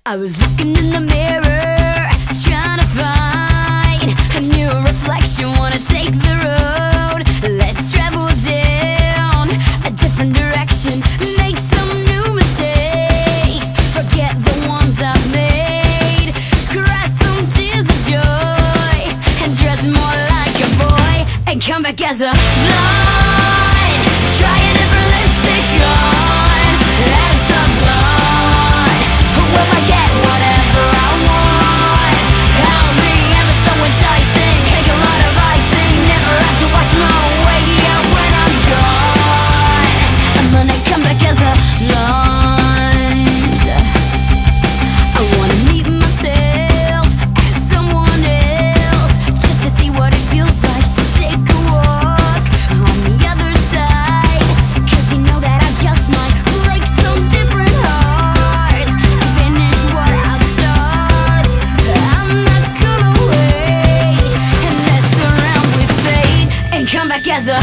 I was looking in the mirror, trying to find a new reflection. Wanna take the road, let's travel down a different direction. Make some new mistakes, forget the ones I've made. Cry some tears of joy, and dress more like a boy, and come back as a blonde. Try a different lipstick on, as a blonde. Will I get whatever I want? I'll be ever so enticing, cake a lot of icing. Never have to watch my way out when I'm gone. I'm gonna come back as a blonde. I wanna meet myself as someone else, just to see what it feels like. Take a walk on the other side, 'cause you know that I just might break some different hearts. Finish what I start. I'm not gonna wait and mess around with fate, and come back as a